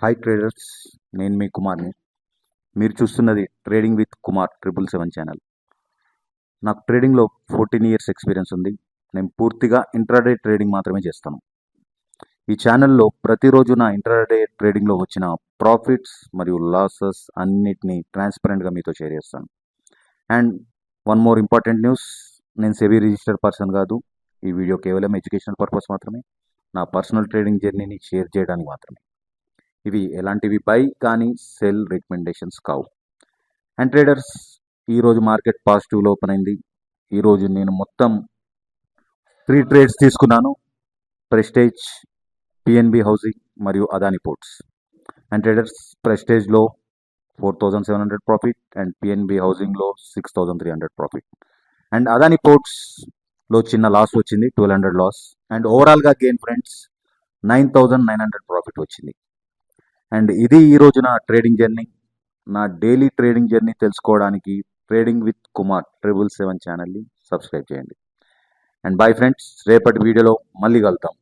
Hi traders, నేను మీ కుమార్ని. మీరు చూస్తున్నది ట్రేడింగ్ విత్ కుమార్ 777 ఛానల్. నాకు ట్రేడింగ్లో 14 ఇయర్స్ ఎక్స్పీరియన్స్ ఉంది. నేను పూర్తిగా ఇంట్రాడే ట్రేడింగ్ మాత్రమే చేస్తాను. ఈ ఛానల్లో ప్రతిరోజు నా ఇంట్రాడే ట్రేడింగ్లో వచ్చిన ప్రాఫిట్స్ మరియు లాసెస్ అన్నిటినీ ట్రాన్స్పరెంట్గా మీతో షేర్ చేస్తాను. And one more important news, నేను సెబీ రిజిస్టర్డ్ పర్సన్ కాదు. ఈ వీడియో కేవలం ఎడ్యుకేషనల్ పర్పస్ మాత్రమే, నా పర్సనల్ ట్రేడింగ్ జర్నీని షేర్ చేయడానికి మాత్రమే. ఇవి ఎలాంటివి బై కానీ సెల్ రికమెండేషన్స్ కావు. అండ్ ట్రేడర్స్, ఈరోజు మార్కెట్ పాజిటివ్లో ఓపెన్ అయింది. ఈరోజు నేను మొత్తం 3 ట్రేడ్స్ తీసుకున్నాను: ప్రెస్టేజ్, పిఎన్బి హౌసింగ్ మరియు అదాని పోర్ట్స్. అండ్ ట్రేడర్స్, ప్రెస్టేజ్లో 4,700 ప్రాఫిట్ అండ్ పిఎన్బి హౌసింగ్లో 6,300 ప్రాఫిట్. అండ్ అదాని పోర్ట్స్లో చిన్న లాస్ వచ్చింది, 1,200 లాస్. అండ్ ఓవరాల్గా గెయిన్ ఫ్రెండ్స్ 9,900 ప్రాఫిట్ వచ్చింది. అండ్ ఇది ఈరోజు నా ట్రేడింగ్ జర్నీ. నా డైలీ ట్రేడింగ్ జర్నీ తెలుసుకోవడానికి ట్రేడింగ్ విత్ కుమార్ 777 ఛానల్ని సబ్స్క్రైబ్ చేయండి. అండ్ బై ఫ్రెండ్స్, రేపటి వీడియోలో మళ్ళీ కలుద్దాం.